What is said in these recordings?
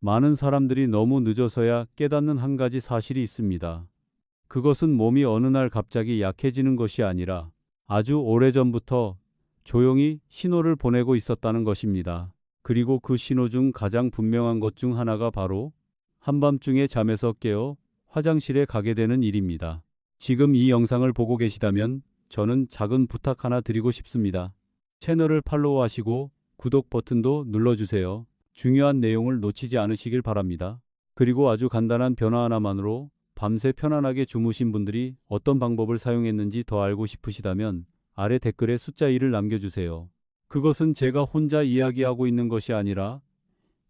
많은 사람들이 너무 늦어서야 깨닫는 한 가지 사실이 있습니다. 그것은 몸이 어느 날 갑자기 약해지는 것이 아니라 아주 오래전부터 조용히 신호를 보내고 있었다는 것입니다. 그리고 그 신호 중 가장 분명한 것 중 하나가 바로 한밤중에 잠에서 깨어 화장실에 가게 되는 일입니다. 지금 이 영상을 보고 계시다면 저는 작은 부탁 하나 드리고 싶습니다. 채널을 팔로우하시고 구독 버튼도 눌러주세요. 중요한 내용을 놓치지 않으시길 바랍니다. 그리고 아주 간단한 변화 하나만으로 밤새 편안하게 주무신 분들이 어떤 방법을 사용했는지 더 알고 싶으시다면 아래 댓글에 숫자 1을 남겨주세요. 그것은 제가 혼자 이야기하고 있는 것이 아니라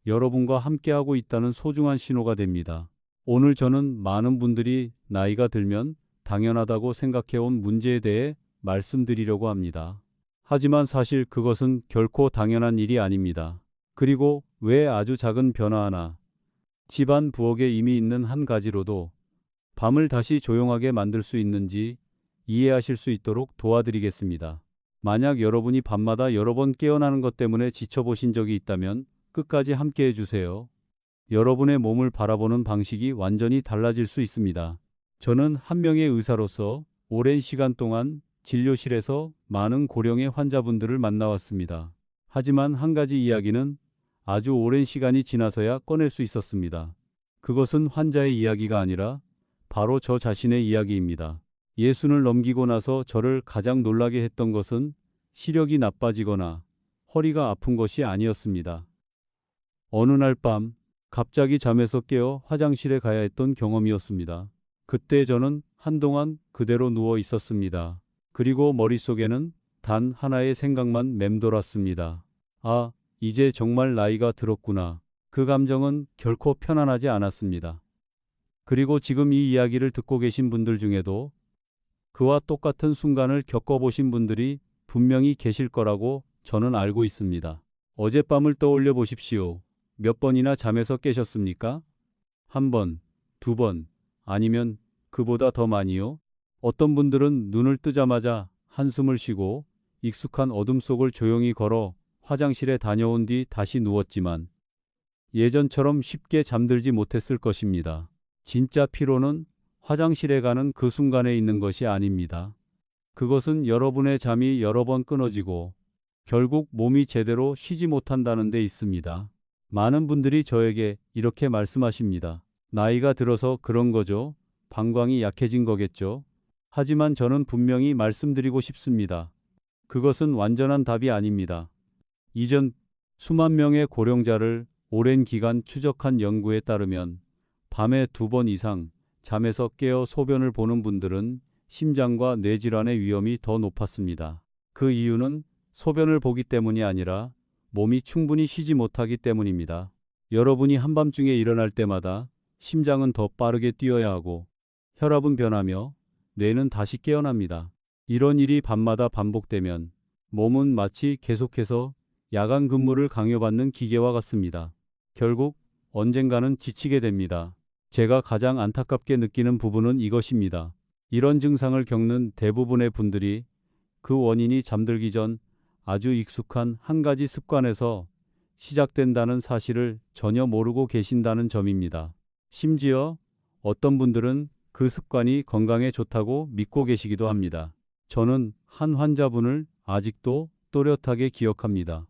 여러분과 함께하고 있다는 소중한 신호가 됩니다. 오늘 저는 많은 분들이 나이가 들면 당연하다고 생각해온 문제에 대해 말씀드리려고 합니다. 하지만 사실 그것은 결코 당연한 일이 아닙니다. 그리고 왜 아주 작은 변화 하나, 집안 부엌에 이미 있는 한 가지로도 밤을 다시 조용하게 만들 수 있는지 이해하실 수 있도록 도와드리겠습니다. 만약 여러분이 밤마다 여러 번 깨어나는 것 때문에 지쳐보신 적이 있다면 끝까지 함께 해주세요. 여러분의 몸을 바라보는 방식이 완전히 달라질 수 있습니다. 저는 한 명의 의사로서 오랜 시간 동안 진료실에서 많은 고령의 환자분들을 만나왔습니다. 하지만 한 가지 이야기는 아주 오랜 시간이 지나서야 꺼낼 수 있었습니다. 그것은 환자의 이야기가 아니라 바로 저 자신의 이야기입니다. 예순을 넘기고 나서 저를 가장 놀라게 했던 것은 시력이 나빠지거나 허리가 아픈 것이 아니었습니다. 어느 날 밤 갑자기 잠에서 깨어 화장실에 가야 했던 경험이었습니다. 그때 저는 한동안 그대로 누워 있었습니다. 그리고 머릿속에는 단 하나의 생각만 맴돌았습니다. 아, 이제 정말 나이가 들었구나. 그 감정은 결코 편안하지 않았습니다. 그리고 지금 이 이야기를 듣고 계신 분들 중에도 그와 똑같은 순간을 겪어보신 분들이 분명히 계실 거라고 저는 알고 있습니다. 어젯밤을 떠올려 보십시오. 몇 번이나 잠에서 깨셨습니까? 한 번, 두 번, 아니면 그보다 더 많이요? 어떤 분들은 눈을 뜨자마자 한숨을 쉬고 익숙한 어둠 속을 조용히 걸어 화장실에 다녀온 뒤 다시 누웠지만 예전처럼 쉽게 잠들지 못했을 것입니다. 진짜 피로는 화장실에 가는 그 순간에 있는 것이 아닙니다. 그것은 여러분의 잠이 여러 번 끊어지고 결국 몸이 제대로 쉬지 못한다는 데 있습니다. 많은 분들이 저에게 이렇게 말씀하십니다. 나이가 들어서 그런 거죠. 방광이 약해진 거겠죠. 하지만 저는 분명히 말씀드리고 싶습니다. 그것은 완전한 답이 아닙니다. 이전 수만 명의 고령자를 오랜 기간 추적한 연구에 따르면 밤에 2번 이상 잠에서 깨어 소변을 보는 분들은 심장과 뇌질환의 위험이 더 높았습니다. 그 이유는 소변을 보기 때문이 아니라 몸이 충분히 쉬지 못하기 때문입니다. 여러분이 한밤중에 일어날 때마다 심장은 더 빠르게 뛰어야 하고 혈압은 변하며 뇌는 다시 깨어납니다. 이런 일이 밤마다 반복되면 몸은 마치 계속해서 야간 근무를 강요받는 기계와 같습니다. 결국 언젠가는 지치게 됩니다. 제가 가장 안타깝게 느끼는 부분은 이것입니다. 이런 증상을 겪는 대부분의 분들이 그 원인이 잠들기 전 아주 익숙한 한 가지 습관에서 시작된다는 사실을 전혀 모르고 계신다는 점입니다. 심지어 어떤 분들은 그 습관이 건강에 좋다고 믿고 계시기도 합니다. 저는 한 환자분을 아직도 또렷하게 기억합니다.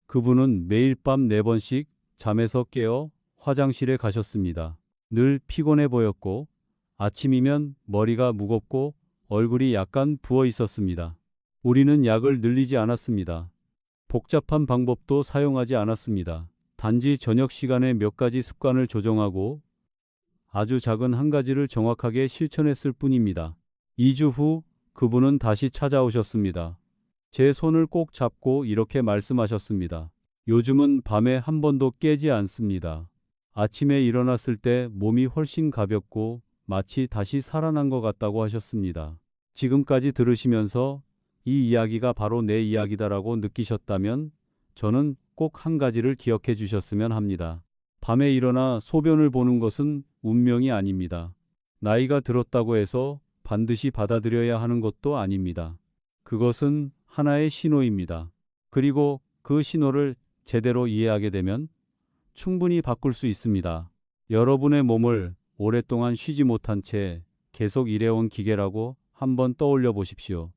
그분은 매일 밤 4번씩 잠에서 깨어 화장실에 가셨습니다. 늘 피곤해 보였고 아침이면 머리가 무겁고 얼굴이 약간 부어 있었습니다. 우리는 약을 늘리지 않았습니다. 복잡한 방법도 사용하지 않았습니다. 단지 저녁 시간에 몇 가지 습관을 조정하고 아주 작은 한 가지를 정확하게 실천했을 뿐입니다. 2주 후 그분은 다시 찾아오셨습니다. 제 손을 꼭 잡고 이렇게 말씀하셨습니다. 요즘은 밤에 한 번도 깨지 않습니다. 아침에 일어났을 때 몸이 훨씬 가볍고 마치 다시 살아난 것 같다고 하셨습니다. 지금까지 들으시면서 이 이야기가 바로 내 이야기다라고 느끼셨다면 저는 꼭 한 가지를 기억해 주셨으면 합니다. 밤에 일어나 소변을 보는 것은 운명이 아닙니다. 나이가 들었다고 해서 반드시 받아들여야 하는 것도 아닙니다. 그것은 하나의 신호입니다. 그리고 그 신호를 제대로 이해하게 되면 충분히 바꿀 수 있습니다. 여러분의 몸을 오랫동안 쉬지 못한 채 계속 일해온 기계라고 한번 떠올려 보십시오.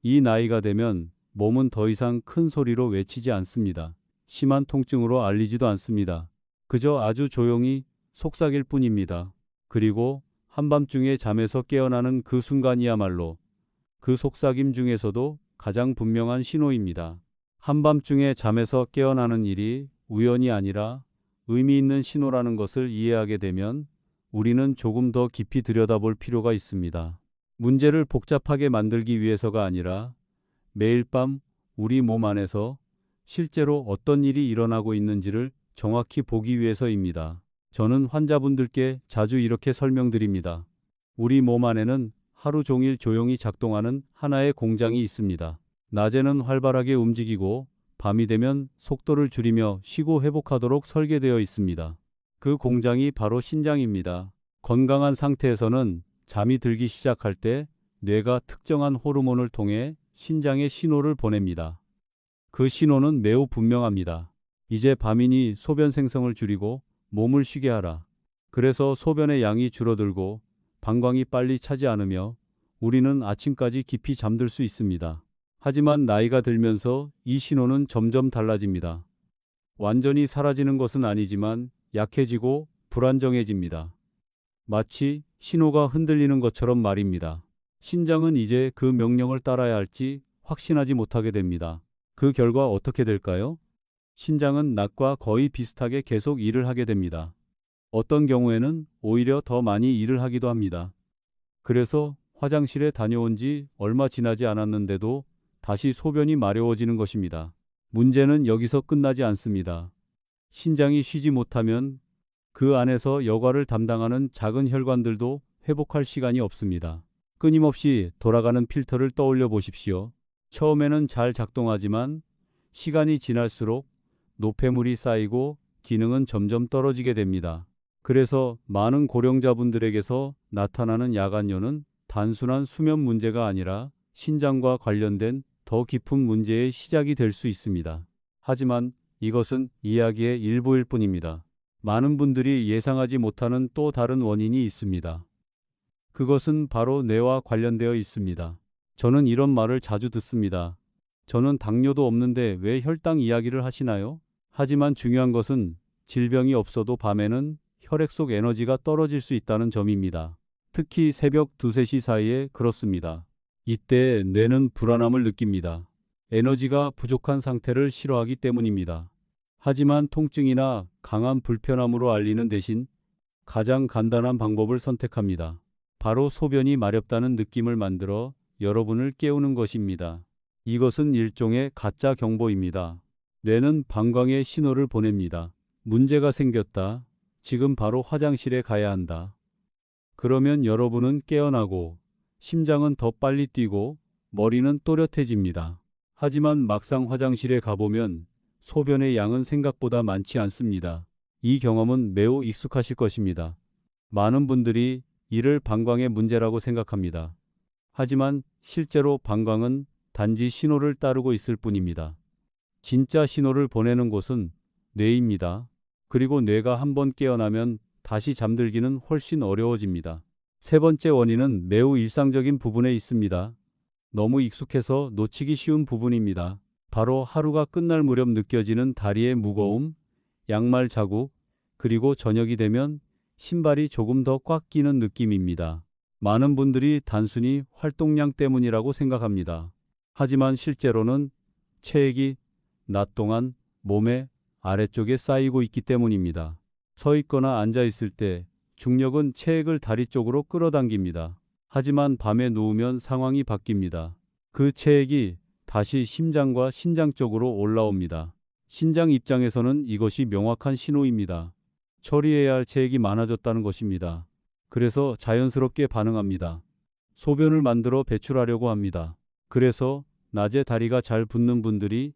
이 나이가 되면 몸은 더 이상 큰 소리로 외치지 않습니다. 심한 통증으로 알리지도 않습니다. 그저 아주 조용히 속삭일 뿐입니다. 그리고 한밤중에 잠에서 깨어나는 그 순간이야말로 그 속삭임 중에서도 가장 분명한 신호입니다. 한밤중에 잠에서 깨어나는 일이 우연이 아니라 의미 있는 신호라는 것을 이해하게 되면 우리는 조금 더 깊이 들여다볼 필요가 있습니다. 문제를 복잡하게 만들기 위해서가 아니라 매일 밤 우리 몸 안에서 실제로 어떤 일이 일어나고 있는지를 정확히 보기 위해서입니다. 저는 환자분들께 자주 이렇게 설명드립니다. 우리 몸 안에는 하루 종일 조용히 작동하는 하나의 공장이 있습니다. 낮에는 활발하게 움직이고 밤이 되면 속도를 줄이며 쉬고 회복하도록 설계되어 있습니다. 그 공장이 바로 신장입니다. 건강한 상태에서는 잠이 들기 시작할 때 뇌가 특정한 호르몬을 통해 신장에 신호를 보냅니다. 그 신호는 매우 분명합니다. 이제 밤이니 소변 생성을 줄이고 몸을 쉬게 하라. 그래서 소변의 양이 줄어들고 방광이 빨리 차지 않으며 우리는 아침까지 깊이 잠들 수 있습니다. 하지만 나이가 들면서 이 신호는 점점 달라집니다. 완전히 사라지는 것은 아니지만 약해지고 불안정해집니다. 마치 신호가 흔들리는 것처럼 말입니다. 신장은 이제 그 명령을 따라야 할지 확신하지 못하게 됩니다. 그 결과 어떻게 될까요? 신장은 낮과 거의 비슷하게 계속 일을 하게 됩니다. 어떤 경우에는 오히려 더 많이 일을 하기도 합니다. 그래서 화장실에 다녀온 지 얼마 지나지 않았는데도 다시 소변이 마려워지는 것입니다. 문제는 여기서 끝나지 않습니다. 신장이 쉬지 못하면 그 안에서 여과를 담당하는 작은 혈관들도 회복할 시간이 없습니다. 끊임없이 돌아가는 필터를 떠올려 보십시오. 처음에는 잘 작동하지만 시간이 지날수록 노폐물이 쌓이고 기능은 점점 떨어지게 됩니다. 그래서 많은 고령자분들에게서 나타나는 야간뇨는 단순한 수면 문제가 아니라 신장과 관련된 더 깊은 문제의 시작이 될 수 있습니다. 하지만 이것은 이야기의 일부일 뿐입니다. 많은 분들이 예상하지 못하는 또 다른 원인이 있습니다. 그것은 바로 뇌와 관련되어 있습니다. 저는 이런 말을 자주 듣습니다. 저는 당뇨도 없는데 왜 혈당 이야기를 하시나요? 하지만 중요한 것은 질병이 없어도 밤에는 혈액 속 에너지가 떨어질 수 있다는 점입니다. 특히 새벽 2, 3시 사이에 그렇습니다. 이때 뇌는 불안함을 느낍니다. 에너지가 부족한 상태를 싫어하기 때문입니다. 하지만 통증이나 강한 불편함으로 알리는 대신 가장 간단한 방법을 선택합니다. 바로 소변이 마렵다는 느낌을 만들어 여러분을 깨우는 것입니다. 이것은 일종의 가짜 경보입니다. 뇌는 방광에 신호를 보냅니다. 문제가 생겼다. 지금 바로 화장실에 가야 한다. 그러면 여러분은 깨어나고 심장은 더 빨리 뛰고 머리는 또렷해집니다. 하지만 막상 화장실에 가보면 소변의 양은 생각보다 많지 않습니다. 이 경험은 매우 익숙하실 것입니다. 많은 분들이 이를 방광의 문제라고 생각합니다. 하지만 실제로 방광은 단지 신호를 따르고 있을 뿐입니다. 진짜 신호를 보내는 곳은 뇌입니다. 그리고 뇌가 한번 깨어나면 다시 잠들기는 훨씬 어려워집니다. 세 번째 원인은 매우 일상적인 부분에 있습니다. 너무 익숙해서 놓치기 쉬운 부분입니다. 바로 하루가 끝날 무렵 느껴지는 다리의 무거움, 양말 자국, 그리고 저녁이 되면 신발이 조금 더 꽉 끼는 느낌입니다. 많은 분들이 단순히 활동량 때문이라고 생각합니다. 하지만 실제로는 체액이 낮 동안 몸의 아래쪽에 쌓이고 있기 때문입니다. 서 있거나 앉아 있을 때 중력은 체액을 다리 쪽으로 끌어당깁니다. 하지만 밤에 누우면 상황이 바뀝니다. 그 체액이 다시 심장과 신장 쪽으로 올라옵니다. 신장 입장에서는 이것이 명확한 신호입니다. 처리해야 할 체액이 많아졌다는 것입니다. 그래서 자연스럽게 반응합니다. 소변을 만들어 배출하려고 합니다. 그래서 낮에 다리가 잘 붓는 분들이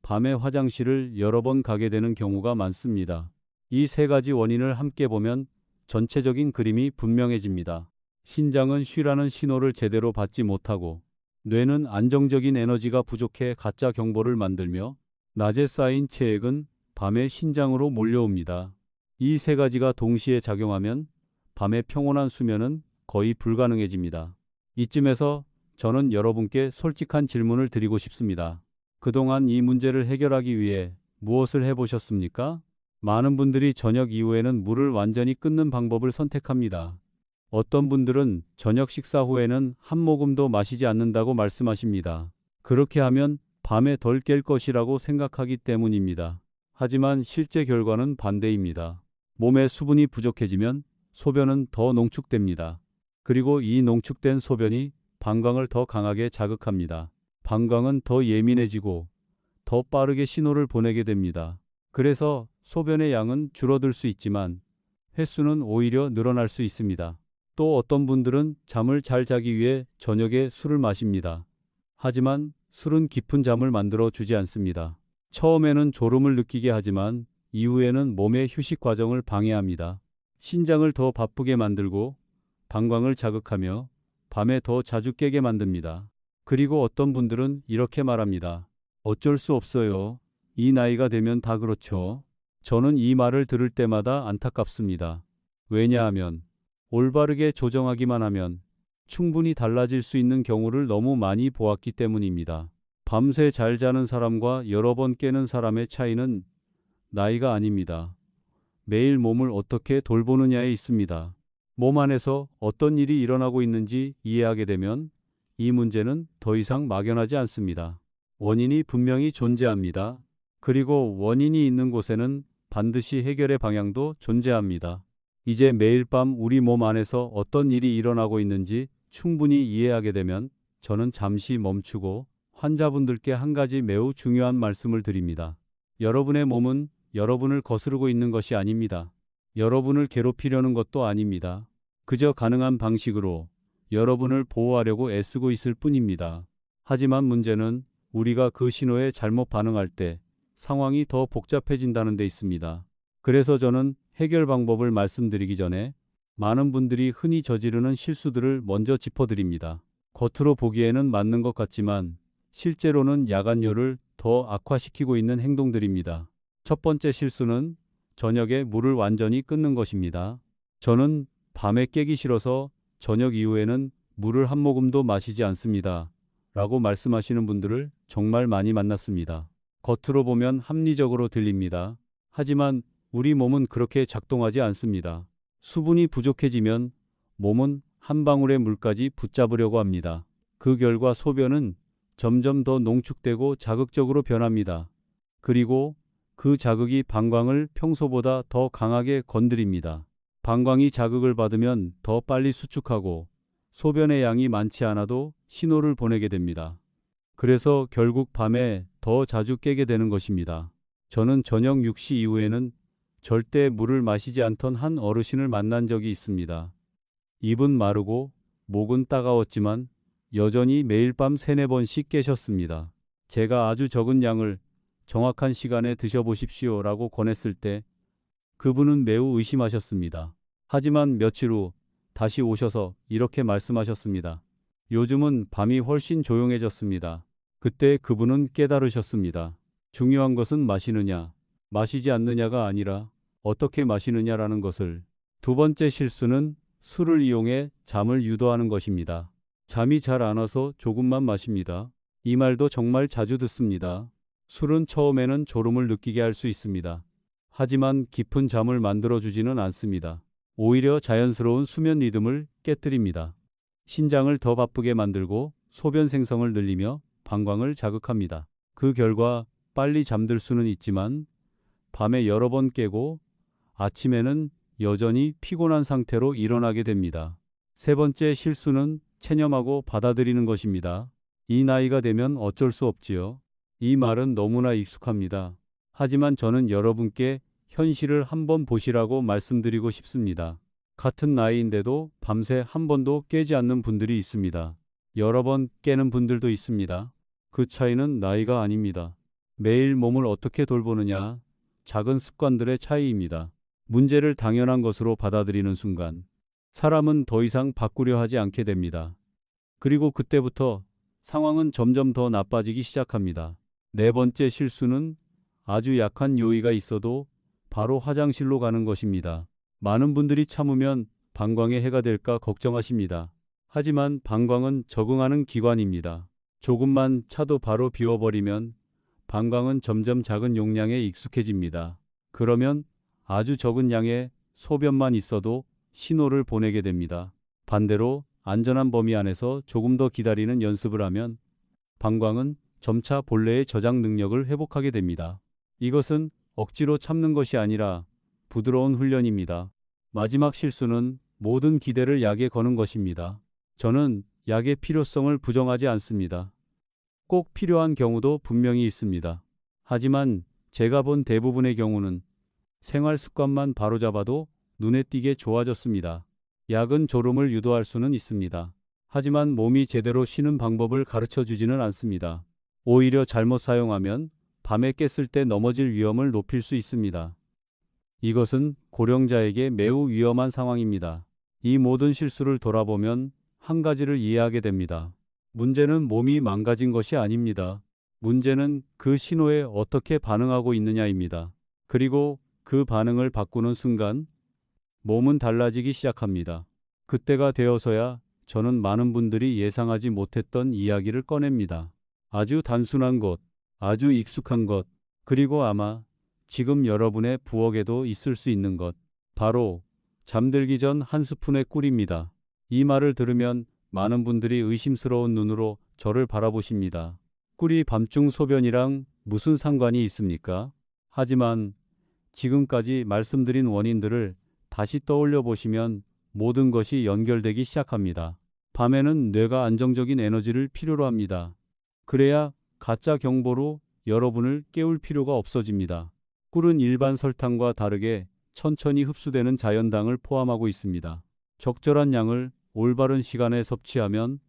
밤에 화장실을 여러 번 가게 되는 경우가 많습니다. 이 세 가지 원인을 함께 보면 전체적인 그림이 분명해집니다. 신장은 쉬라는 신호를 제대로 받지 못하고 뇌는 안정적인 에너지가 부족해 가짜 경보를 만들며 낮에 쌓인 체액은 밤에 신장으로 몰려옵니다. 이 세 가지가 동시에 작용하면 밤의 평온한 수면은 거의 불가능해집니다. 이쯤에서 저는 여러분께 솔직한 질문을 드리고 싶습니다. 그동안 이 문제를 해결하기 위해 무엇을 해보셨습니까? 많은 분들이 저녁 이후에는 물을 완전히 끊는 방법을 선택합니다. 어떤 분들은 저녁 식사 후에는 한 모금도 마시지 않는다고 말씀하십니다. 그렇게 하면 밤에 덜 깰 것이라고 생각하기 때문입니다. 하지만 실제 결과는 반대입니다. 몸에 수분이 부족해지면 소변은 더 농축됩니다. 그리고 이 농축된 소변이 방광을 더 강하게 자극합니다. 방광은 더 예민해지고 더 빠르게 신호를 보내게 됩니다. 그래서 소변의 양은 줄어들 수 있지만 횟수는 오히려 늘어날 수 있습니다. 또 어떤 분들은 잠을 잘 자기 위해 저녁에 술을 마십니다. 하지만 술은 깊은 잠을 만들어 주지 않습니다. 처음에는 졸음을 느끼게 하지만 이후에는 몸의 휴식 과정을 방해합니다. 신장을 더 바쁘게 만들고 방광을 자극하며 밤에 더 자주 깨게 만듭니다. 그리고 어떤 분들은 이렇게 말합니다. 어쩔 수 없어요. 이 나이가 되면 다 그렇죠. 저는 이 말을 들을 때마다 안타깝습니다. 왜냐하면 올바르게 조정하기만 하면 충분히 달라질 수 있는 경우를 너무 많이 보았기 때문입니다. 밤새 잘 자는 사람과 여러 번 깨는 사람의 차이는 나이가 아닙니다. 매일 몸을 어떻게 돌보느냐에 있습니다. 몸 안에서 어떤 일이 일어나고 있는지 이해하게 되면 이 문제는 더 이상 막연하지 않습니다. 원인이 분명히 존재합니다. 그리고 원인이 있는 곳에는 반드시 해결의 방향도 존재합니다. 이제 매일 밤 우리 몸 안에서 어떤 일이 일어나고 있는지 충분히 이해하게 되면 저는 잠시 멈추고 환자분들께 한 가지 매우 중요한 말씀을 드립니다. 여러분의 몸은 여러분을 거스르고 있는 것이 아닙니다. 여러분을 괴롭히려는 것도 아닙니다. 그저 가능한 방식으로 여러분을 보호하려고 애쓰고 있을 뿐입니다. 하지만 문제는 우리가 그 신호에 잘못 반응할 때 상황이 더 복잡해진다는 데 있습니다. 그래서 저는 해결 방법을 말씀드리기 전에 많은 분들이 흔히 저지르는 실수들을 먼저 짚어드립니다. 겉으로 보기에는 맞는 것 같지만 실제로는 야간뇨를 더 악화시키고 있는 행동들입니다. 첫 번째 실수는 저녁에 물을 완전히 끊는 것입니다. 저는 밤에 깨기 싫어서 저녁 이후에는 물을 한 모금도 마시지 않습니다. 라고 말씀하시는 분들을 정말 많이 만났습니다. 겉으로 보면 합리적으로 들립니다. 하지만 우리 몸은 그렇게 작동하지 않습니다. 수분이 부족해지면 몸은 한 방울의 물까지 붙잡으려고 합니다. 그 결과 소변은 점점 더 농축되고 자극적으로 변합니다. 그리고 그 자극이 방광을 평소보다 더 강하게 건드립니다. 방광이 자극을 받으면 더 빨리 수축하고 소변의 양이 많지 않아도 신호를 보내게 됩니다. 그래서 결국 밤에 더 자주 깨게 되는 것입니다. 저는 저녁 6시 이후에는 절대 물을 마시지 않던 한 어르신을 만난 적이 있습니다. 입은 마르고 목은 따가웠지만 여전히 매일 밤 3-4번씩 깨셨습니다. 제가 아주 적은 양을 정확한 시간에 드셔보십시오 라고 권했을 때 그분은 매우 의심하셨습니다. 하지만 며칠 후 다시 오셔서 이렇게 말씀하셨습니다. 요즘은 밤이 훨씬 조용해졌습니다. 그때 그분은 깨달으셨습니다. 중요한 것은 마시느냐, 마시지 않느냐가 아니라 어떻게 마시느냐라는 것을. 두 번째 실수는 술을 이용해 잠을 유도하는 것입니다. 잠이 잘 안 와서 조금만 마십니다. 이 말도 정말 자주 듣습니다. 술은 처음에는 졸음을 느끼게 할 수 있습니다. 하지만 깊은 잠을 만들어주지는 않습니다. 오히려 자연스러운 수면 리듬을 깨뜨립니다. 신장을 더 바쁘게 만들고 소변 생성을 늘리며 방광을 자극합니다. 그 결과 빨리 잠들 수는 있지만 밤에 여러 번 깨고 아침에는 여전히 피곤한 상태로 일어나게 됩니다. 세 번째 실수는 체념하고 받아들이는 것입니다. 이 나이가 되면 어쩔 수 없지요. 이 말은 너무나 익숙합니다. 하지만 저는 여러분께 현실을 한번 보시라고 말씀드리고 싶습니다. 같은 나이인데도 밤새 한 번도 깨지 않는 분들이 있습니다. 여러 번 깨는 분들도 있습니다. 그 차이는 나이가 아닙니다. 매일 몸을 어떻게 돌보느냐, 작은 습관들의 차이입니다. 문제를 당연한 것으로 받아들이는 순간 사람은 더 이상 바꾸려 하지 않게 됩니다. 그리고 그때부터 상황은 점점 더 나빠지기 시작합니다. 네 번째 실수는 아주 약한 요의가 있어도 바로 화장실로 가는 것입니다. 많은 분들이 참으면 방광에 해가 될까 걱정하십니다. 하지만 방광은 적응하는 기관입니다. 조금만 차도 바로 비워버리면 방광은 점점 작은 용량에 익숙해집니다. 그러면 아주 적은 양의 소변만 있어도 신호를 보내게 됩니다. 반대로 안전한 범위 안에서 조금 더 기다리는 연습을 하면 방광은 점차 본래의 저장 능력을 회복하게 됩니다. 이것은 억지로 참는 것이 아니라 부드러운 훈련입니다. 마지막 실수는 모든 기대를 약에 거는 것입니다. 저는 약의 필요성을 부정하지 않습니다. 꼭 필요한 경우도 분명히 있습니다. 하지만 제가 본 대부분의 경우는 생활 습관만 바로잡아도 눈에 띄게 좋아졌습니다. 약은 졸음을 유도할 수는 있습니다. 하지만 몸이 제대로 쉬는 방법을 가르쳐 주지는 않습니다. 오히려 잘못 사용하면 밤에 깼을 때 넘어질 위험을 높일 수 있습니다. 이것은 고령자에게 매우 위험한 상황입니다. 이 모든 실수를 돌아보면 한 가지를 이해하게 됩니다. 문제는 몸이 망가진 것이 아닙니다. 문제는 그 신호에 어떻게 반응하고 있느냐입니다. 그리고 그 반응을 바꾸는 순간 몸은 달라지기 시작합니다. 그때가 되어서야 저는 많은 분들이 예상하지 못했던 이야기를 꺼냅니다. 아주 단순한 것, 아주 익숙한 것, 그리고 아마 지금 여러분의 부엌에도 있을 수 있는 것. 바로 잠들기 전 한 스푼의 꿀입니다. 이 말을 들으면 많은 분들이 의심스러운 눈으로 저를 바라보십니다. 꿀이 밤중 소변이랑 무슨 상관이 있습니까? 하지만 지금까지 말씀드린 원인들을 다시 떠올려 보시면 모든 것이 연결되기 시작합니다. 밤에는 뇌가 안정적인 에너지를 필요로 합니다. 그래야 가짜 경보로 여러분을 깨울 필요가 없어집니다. 꿀은 일반 설탕과 다르게 천천히 흡수되는 자연당을 포함하고 있습니다. 적절한 양을 올바른 시간에 섭취하면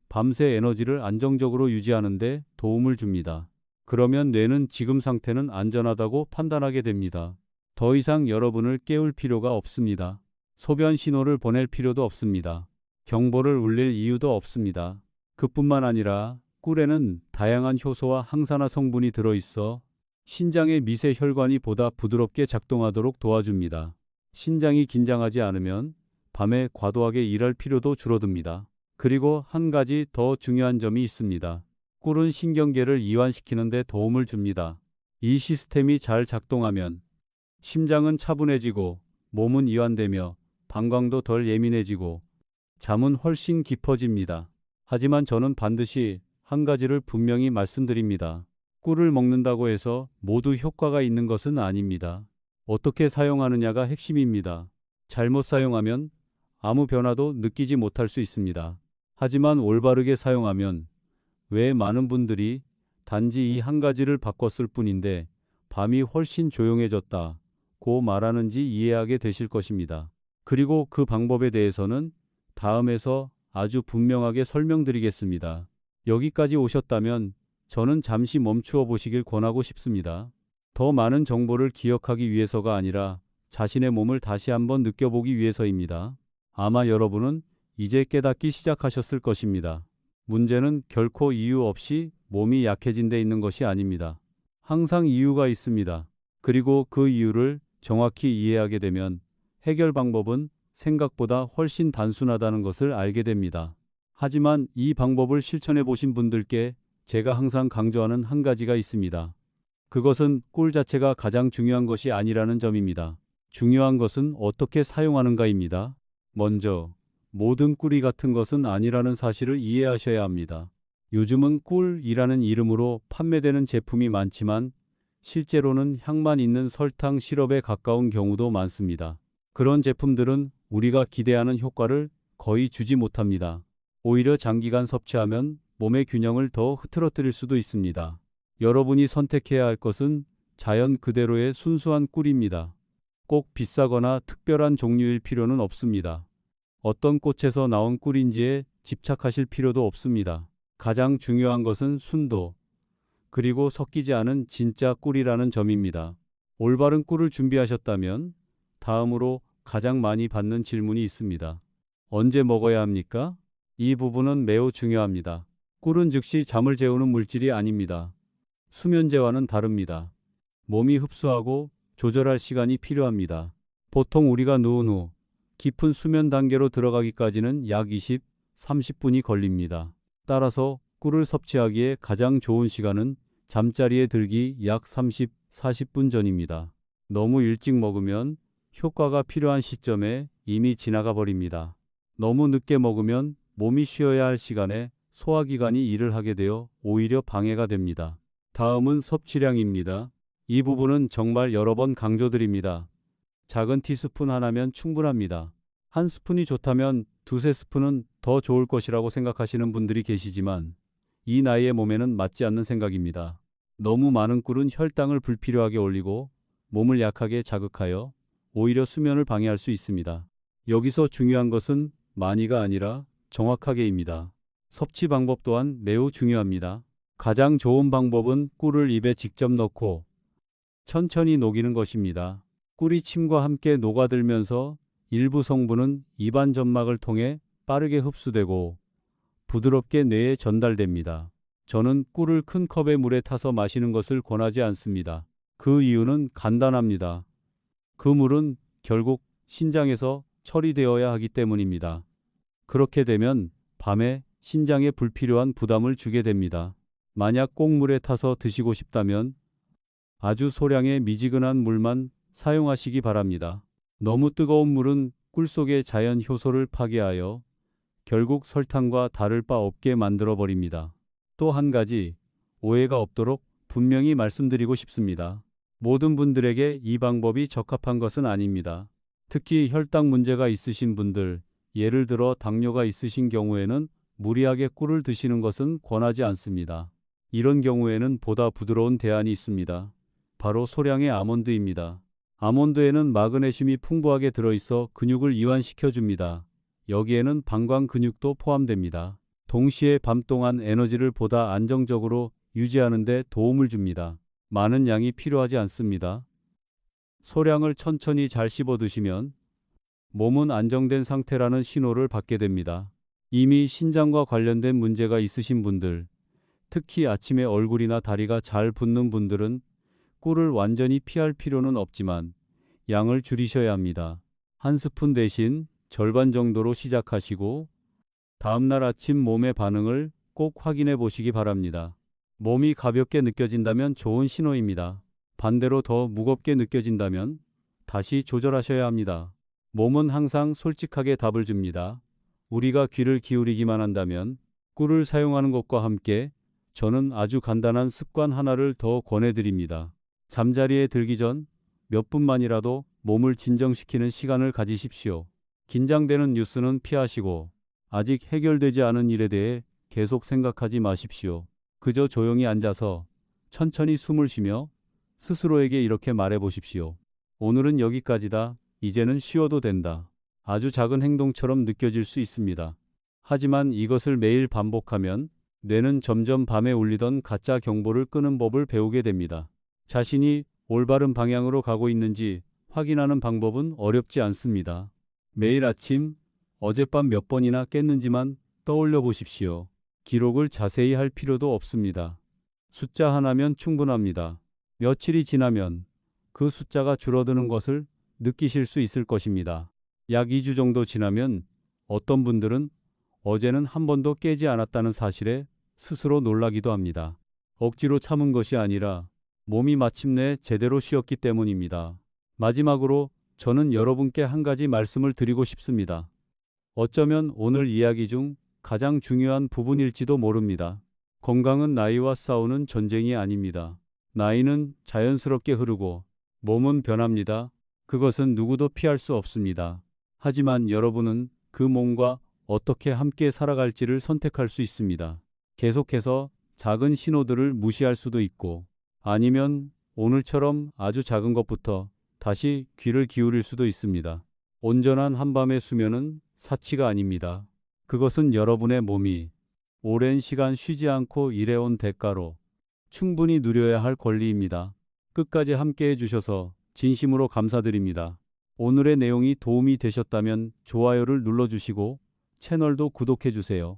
밤새 에너지를 안정적으로 유지하는 데 도움을 줍니다. 그러면 뇌는 지금 상태는 안전하다고 판단하게 됩니다. 더 이상 여러분을 깨울 필요가 없습니다. 소변 신호를 보낼 필요도 없습니다. 경보를 울릴 이유도 없습니다. 그뿐만 아니라 꿀에는 다양한 효소와 항산화 성분이 들어있어 신장의 미세 혈관이 보다 부드럽게 작동하도록 도와줍니다. 신장이 긴장하지 않으면 밤에 과도하게 일할 필요도 줄어듭니다. 그리고 한 가지 더 중요한 점이 있습니다. 꿀은 신경계를 이완시키는 데 도움을 줍니다. 이 시스템이 잘 작동하면 심장은 차분해지고 몸은 이완되며 방광도 덜 예민해지고 잠은 훨씬 깊어집니다. 하지만 저는 반드시 한 가지를 분명히 말씀드립니다. 꿀을 먹는다고 해서 모두 효과가 있는 것은 아닙니다. 어떻게 사용하느냐가 핵심입니다. 잘못 사용하면 아무 변화도 느끼지 못할 수 있습니다. 하지만 올바르게 사용하면 왜 많은 분들이 단지 이 한 가지를 바꿨을 뿐인데 밤이 훨씬 조용해졌다고 말하는지 이해하게 되실 것입니다. 그리고 그 방법에 대해서는 다음에서 아주 분명하게 설명드리겠습니다. 여기까지 오셨다면 저는 잠시 멈추어 보시길 권하고 싶습니다. 더 많은 정보를 기억하기 위해서가 아니라 자신의 몸을 다시 한번 느껴보기 위해서입니다. 아마 여러분은 이제 깨닫기 시작하셨을 것입니다. 문제는 결코 이유 없이 몸이 약해진 데 있는 것이 아닙니다. 항상 이유가 있습니다. 그리고 그 이유를 정확히 이해하게 되면 해결 방법은 생각보다 훨씬 단순하다는 것을 알게 됩니다. 하지만 이 방법을 실천해 보신 분들께 제가 항상 강조하는 한 가지가 있습니다. 그것은 꿀 자체가 가장 중요한 것이 아니라는 점입니다. 중요한 것은 어떻게 사용하는가입니다. 먼저 모든 꿀이 같은 것은 아니라는 사실을 이해하셔야 합니다. 요즘은 꿀이라는 이름으로 판매되는 제품이 많지만 실제로는 향만 있는 설탕 시럽에 가까운 경우도 많습니다. 그런 제품들은 우리가 기대하는 효과를 거의 주지 못합니다. 오히려 장기간 섭취하면 몸의 균형을 더 흐트러뜨릴 수도 있습니다. 여러분이 선택해야 할 것은 자연 그대로의 순수한 꿀입니다. 꼭 비싸거나 특별한 종류일 필요는 없습니다. 어떤 꽃에서 나온 꿀인지에 집착하실 필요도 없습니다. 가장 중요한 것은 순도, 그리고 섞이지 않은 진짜 꿀이라는 점입니다. 올바른 꿀을 준비하셨다면 다음으로 가장 많이 받는 질문이 있습니다. 언제 먹어야 합니까? 이 부분은 매우 중요합니다. 꿀은 즉시 잠을 재우는 물질이 아닙니다. 수면제와는 다릅니다. 몸이 흡수하고 조절할 시간이 필요합니다. 보통 우리가 누운 후 깊은 수면 단계로 들어가기까지는 약 20, 30분이 걸립니다. 따라서 꿀을 섭취하기에 가장 좋은 시간은 잠자리에 들기 약 30, 40분 전입니다. 너무 일찍 먹으면 효과가 필요한 시점에 이미 지나가 버립니다. 너무 늦게 먹으면 몸이 쉬어야 할 시간에 소화기관이 일을 하게 되어 오히려 방해가 됩니다. 다음은 섭취량입니다. 이 부분은 정말 여러 번 강조드립니다. 작은 티스푼 하나면 충분합니다. 한 스푼이 좋다면 두세 스푼은 더 좋을 것이라고 생각하시는 분들이 계시지만 이 나이의 몸에는 맞지 않는 생각입니다. 너무 많은 꿀은 혈당을 불필요하게 올리고 몸을 약하게 자극하여 오히려 수면을 방해할 수 있습니다. 여기서 중요한 것은 많이가 아니라 정확하게입니다. 섭취 방법 또한 매우 중요합니다. 가장 좋은 방법은 꿀을 입에 직접 넣고 천천히 녹이는 것입니다. 꿀이 침과 함께 녹아들면서 일부 성분은 입안 점막을 통해 빠르게 흡수되고 부드럽게 뇌에 전달됩니다. 저는 꿀을 큰 컵의 물에 타서 마시는 것을 권하지 않습니다. 그 이유는 간단합니다. 그 물은 결국 신장에서 처리되어야 하기 때문입니다. 그렇게 되면 밤에 신장에 불필요한 부담을 주게 됩니다. 만약 꼭 물에 타서 드시고 싶다면 아주 소량의 미지근한 물만 사용하시기 바랍니다. 너무 뜨거운 물은 꿀 속의 자연 효소를 파괴하여 결국 설탕과 다를 바 없게 만들어 버립니다. 또 한 가지 오해가 없도록 분명히 말씀드리고 싶습니다. 모든 분들에게 이 방법이 적합한 것은 아닙니다. 특히 혈당 문제가 있으신 분들, 예를 들어 당뇨가 있으신 경우에는 무리하게 꿀을 드시는 것은 권하지 않습니다. 이런 경우에는 보다 부드러운 대안이 있습니다. 바로 소량의 아몬드입니다. 아몬드에는 마그네슘이 풍부하게 들어있어 근육을 이완시켜줍니다. 여기에는 방광 근육도 포함됩니다. 동시에 밤 동안 에너지를 보다 안정적으로 유지하는 데 도움을 줍니다. 많은 양이 필요하지 않습니다. 소량을 천천히 잘 씹어 드시면 몸은 안정된 상태라는 신호를 받게 됩니다. 이미 신장과 관련된 문제가 있으신 분들, 특히 아침에 얼굴이나 다리가 잘 붓는 분들은 꿀을 완전히 피할 필요는 없지만 양을 줄이셔야 합니다. 한 스푼 대신 절반 정도로 시작하시고 다음날 아침 몸의 반응을 꼭 확인해 보시기 바랍니다. 몸이 가볍게 느껴진다면 좋은 신호입니다. 반대로 더 무겁게 느껴진다면 다시 조절하셔야 합니다. 몸은 항상 솔직하게 답을 줍니다. 우리가 귀를 기울이기만 한다면 꿀을 사용하는 것과 함께 저는 아주 간단한 습관 하나를 더 권해드립니다. 잠자리에 들기 전 몇 분만이라도 몸을 진정시키는 시간을 가지십시오. 긴장되는 뉴스는 피하시고 아직 해결되지 않은 일에 대해 계속 생각하지 마십시오. 그저 조용히 앉아서 천천히 숨을 쉬며 스스로에게 이렇게 말해 보십시오. 오늘은 여기까지다. 이제는 쉬어도 된다. 아주 작은 행동처럼 느껴질 수 있습니다. 하지만 이것을 매일 반복하면 뇌는 점점 밤에 울리던 가짜 경보를 끄는 법을 배우게 됩니다. 자신이 올바른 방향으로 가고 있는지 확인하는 방법은 어렵지 않습니다. 매일 아침 어젯밤 몇 번이나 깼는지만 떠올려 보십시오. 기록을 자세히 할 필요도 없습니다. 숫자 하나면 충분합니다. 며칠이 지나면 그 숫자가 줄어드는 것을 느끼실 수 있을 것입니다. 약 2주 정도 지나면 어떤 분들은 어제는 한 번도 깨지 않았다는 사실에 스스로 놀라기도 합니다. 억지로 참은 것이 아니라 몸이 마침내 제대로 쉬었기 때문입니다. 마지막으로 저는 여러분께 한 가지 말씀을 드리고 싶습니다. 어쩌면 오늘 이야기 중 가장 중요한 부분일지도 모릅니다. 건강은 나이와 싸우는 전쟁이 아닙니다. 나이는 자연스럽게 흐르고 몸은 변합니다. 그것은 누구도 피할 수 없습니다. 하지만 여러분은 그 몸과 어떻게 함께 살아갈지를 선택할 수 있습니다. 계속해서 작은 신호들을 무시할 수도 있고 아니면 오늘처럼 아주 작은 것부터 다시 귀를 기울일 수도 있습니다. 온전한 한밤의 수면은 사치가 아닙니다. 그것은 여러분의 몸이 오랜 시간 쉬지 않고 일해온 대가로 충분히 누려야 할 권리입니다. 끝까지 함께 해주셔서 진심으로 감사드립니다. 오늘의 내용이 도움이 되셨다면 좋아요를 눌러주시고 채널도 구독해주세요.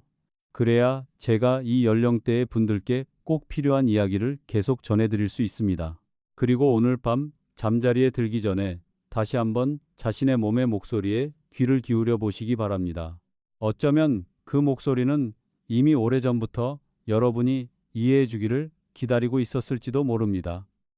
그래야 제가 이 연령대의 분들께 꼭 필요한 이야기를 계속 전해드릴 수 있습니다. 그리고 오늘 밤 잠자리에 들기 전에 다시 한번 자신의 몸의 목소리에 귀를 기울여 보시기 바랍니다. 어쩌면 그 목소리는 이미 오래전부터 여러분이 이해해 주기를 기다리고 있었을지도 모릅니다.